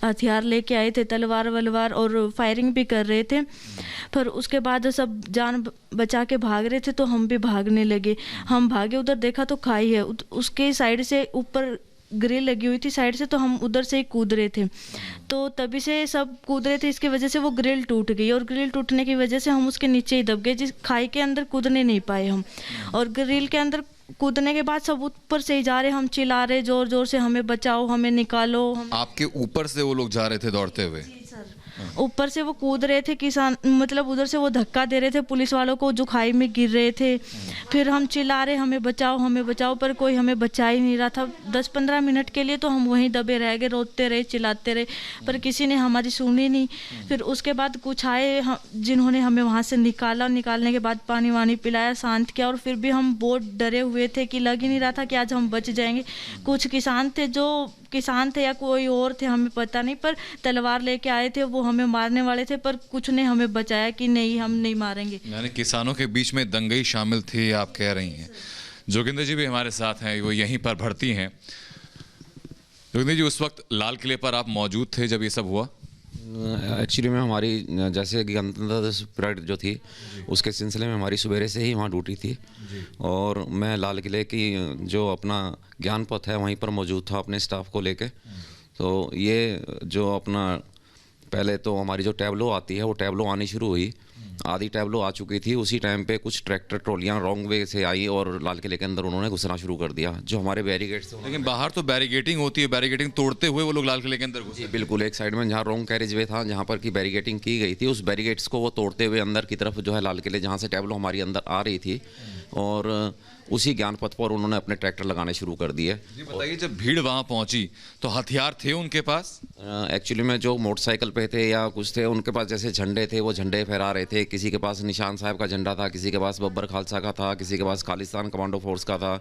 हथियार लेके आए थे, तलवार वलवार, और फायरिंग भी कर रहे थे। फिर उसके बाद सब जान बचा के भाग रहे थे तो हम भी भागने लगे। हम भागे, उधर देखा तो खाई है, उसके साइड से ऊपर ग्रिल लगी हुई थी साइड से, तो हम उधर से ही कूद रहे थे। तो तभी से सब कूद रहे थे, इसकी वजह से वो ग्रिल टूट गई, और ग्रिल टूटने की वजह से हम उसके नीचे ही दब गए, जिस खाई के अंदर कूदने नहीं पाए हम। और ग्रिल के अंदर कूदने के बाद सब ऊपर से ही जा रहे, हम चिल्ला रहे जोर जोर से, हमें बचाओ, हमें निकालो। आपके ऊपर से वो लोग जा रहे थे दौड़ते हुए? ऊपर से वो कूद रहे थे, किसान मतलब उधर से वो धक्का दे रहे थे पुलिस वालों को जो खाई में गिर रहे थे। फिर हम चिल्ला रहे हमें बचाओ हमें बचाओ, पर कोई हमें बचा ही नहीं रहा था। 10-15 मिनट के लिए तो हम वहीं दबे रह गए, रोते रहे चिल्लाते रहे, पर किसी ने हमारी सुनी नहीं। फिर उसके बाद कुछ आए जिन्होंने हमें वहाँ से निकाला, निकालने के बाद पानी वानी पिलाया, शांत किया, और फिर भी हम बहुत डरे हुए थे कि लग ही नहीं रहा था कि आज हम बच जाएंगे। कुछ किसान थे या कोई और थे हमें पता नहीं, पर तलवार लेके आए थे, वो हमें मारने वाले थे, पर कुछ ने हमें बचाया कि नहीं हम नहीं मारेंगे। यानी किसानों के बीच में दंगई शामिल थी, आप कह रही हैं। जोगिंदर जी भी हमारे साथ हैं, वो यहीं पर भर्ती हैं। जोगिंदर जी, उस वक्त लाल किले पर आप मौजूद थे जब ये सब हुआ? एक्चुअली में हमारी जैसे गणतंत्र दिवस परेड जो थी उसके सिलसिले में हमारी सवेरे से ही वहाँ ड्यूटी थी, और मैं लाल किले की जो अपना ज्ञान पथ है वहीं पर मौजूद था अपने स्टाफ को लेके। तो ये जो अपना पहले तो हमारी जो टैबलो आती है वो टैबलो आनी शुरू हुई, आधी टैबलो आ चुकी थी। उसी टाइम पे कुछ ट्रैक्टर ट्रॉलियाँ रॉन्ग वे से आई और लाल किले के अंदर उन्होंने घुसना शुरू कर दिया, जो हमारे बैरिकेड से। लेकिन बाहर तो बैरिकेटिंग होती है, बैरिकेटिंग तोड़ते हुए वो लोग लाल किले के अंदर घुसे? बिल्कुल, एक साइड में जहाँ रॉन्ग कैरेज वे था, जहाँ पर की बैरिकेटिंग की गई थी, उस बैरिकेड्स को वो तोड़ते हुए अंदर की तरफ जो है लाल किले जहाँ से टैबलो हमारी अंदर आ रही थी, और उसी ज्ञान पथ पर उन्होंने अपने ट्रैक्टर लगाने शुरू कर दिए। जी बताइए, जब भीड़ वहाँ पहुँची तो हथियार थे उनके पास? एक्चुअली में जो मोटरसाइकिल पे थे या कुछ थे, उनके पास जैसे झंडे थे वो झंडे फहरा रहे थे। किसी के पास निशान साहब का झंडा था, किसी के पास बब्बर खालसा का था, किसी के पास खालिस्तान कमांडो फोर्स का था,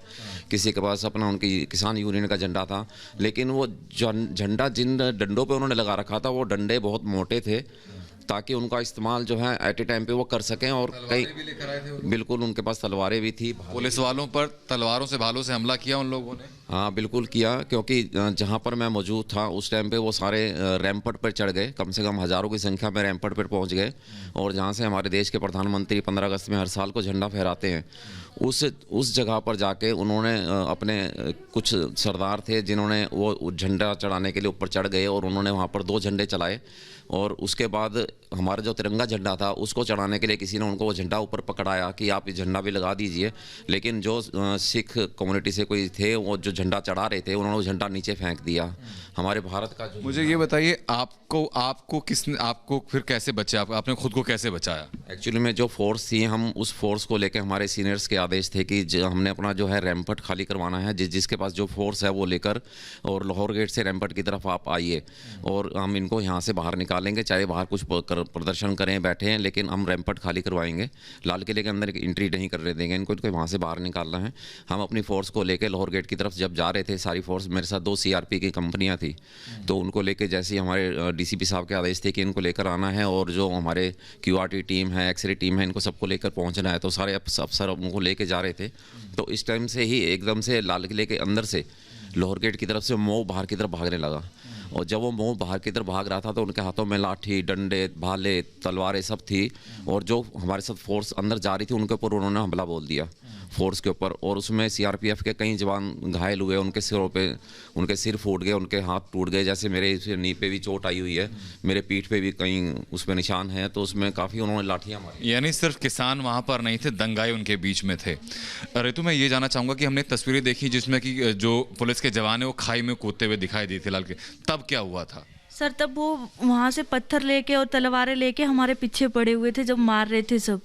किसी के पास अपना उनकी किसान यूनियन का झंडा था। लेकिन वो झंडा जिन डंडों पे उन्होंने लगा रखा था वो डंडे बहुत मोटे थे, ताकि उनका इस्तेमाल जो है एट ए टाइम पे वो कर सकें। और कई बिल्कुल उनके पास तलवारें भी थी। पुलिस वालों पर तलवारों से, भालों से हमला किया उन लोगों ने? हाँ बिल्कुल किया, क्योंकि जहाँ पर मैं मौजूद था उस टाइम पे वो सारे रैंपट पर चढ़ गए, कम से कम हज़ारों की संख्या में रैंपट पर पहुँच गए। और जहाँ से हमारे देश के प्रधानमंत्री 15 अगस्त में हर साल को झंडा फहराते हैं, उस जगह पर जाके उन्होंने अपने कुछ सरदार थे जिन्होंने वो झंडा चढ़ाने के लिए ऊपर चढ़ गए, और उन्होंने वहाँ पर 2 झंडे चलाए। और उसके बाद हमारा जो तिरंगा झंडा था उसको चढ़ाने के लिए किसी ने उनको वो झंडा ऊपर पकड़ाया कि आप ये झंडा भी लगा दीजिए। लेकिन जो सिख कम्युनिटी से कोई थे वो जो झंडा चढ़ा रहे थे, उन्होंने वो झंडा नीचे फेंक दिया। हमारे भारत का मुझे ये बताइए, आपको फिर कैसे बचा? आपने खुद को कैसे बचाया? एक्चुअली में जो फोर्स थी, हम उस फोर्स को लेकर हमारे सीनियर्स के आदेश थे कि हमने अपना जो है रैंपट खाली करवाना है, जिसके पास जो फोर्स है वो लेकर, और लाहौर गेट से रैंपट की तरफ आप आइए और हम इनको यहाँ से बाहर निकालेंगे, चाहे बाहर कुछ प्रदर्शन करें बैठे हैं, लेकिन हम रैंपट खाली करवाएंगे। लाल किले के अंदर एंट्री नहीं करने देंगे इनको वहाँ से बाहर निकालना है। हम अपनी फोर्स को लेकर लाहौर गेट की तरफ जब जा रहे थे, सारी फोर्स, मेरे साथ 2 CRP की कंपनियाँ थी, तो उनको लेके जैसे ही हमारे DCP साहब के आदेश थे कि इनको लेकर आना है, और जो हमारे QRT टीम है, एक्सरे टीम है, इनको सबको लेकर पहुंचना है, तो सारे अफसर उनको लेके जा रहे थे। तो इस टाइम से ही एकदम से लाल किले के अंदर से लाहौर गेट की तरफ से मोह बाहर की तरफ भागने लगा, और जब वो मोह बाहर की तरफ भाग रहा था तो उनके हाथों में लाठी, डंडे, भाले, तलवारें सब थी, और जो हमारे साथ फोर्स अंदर जा रही थी उनके ऊपर उन्होंने हमला बोल दिया, फोर्स के ऊपर। और उसमें CRPF के कई जवान घायल हुए, उनके सिरों पे उनके सिर फूट गए, उनके हाथ टूट गए। जैसे मेरे नी पे भी चोट आई हुई है, मेरे पीठ पे भी कई उस पर निशान हैं, तो उसमें काफ़ी उन्होंने लाठियाँ मारी। यानी सिर्फ किसान वहाँ पर नहीं थे, दंगाई उनके बीच में थे। ऋतु, मैं ये जानना चाहूँगा कि हमने तस्वीरें देखी जिसमें कि जो पुलिस के जवान है वो खाई में कूदते हुए दिखाई दिए थे लाल के, तब क्या हुआ था? सर तब वो वहाँ से पत्थर लेके और तलवारें लेके हमारे पीछे पड़े हुए थे जब मार रहे थे सब,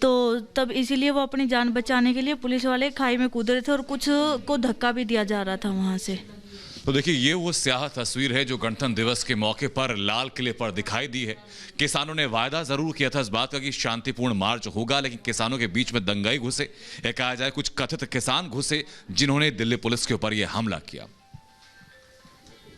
तो तब इसीलिए वो अपनी जान बचाने के लिए पुलिस वाले खाई में कूद रहे थे, और कुछ को धक्का भी दिया जा रहा था वहाँ से। तो देखिए, ये वो स्याह तस्वीर है जो गणतंत्र दिवस के मौके पर लाल किले पर दिखाई दी है। किसानों ने वायदा जरूर किया था इस बात का कि शांतिपूर्ण मार्च होगा, लेकिन किसानों के बीच में दंगाई घुसे, या कहा जाए कुछ कथित किसान घुसे जिन्होंने दिल्ली पुलिस के ऊपर यह हमला किया।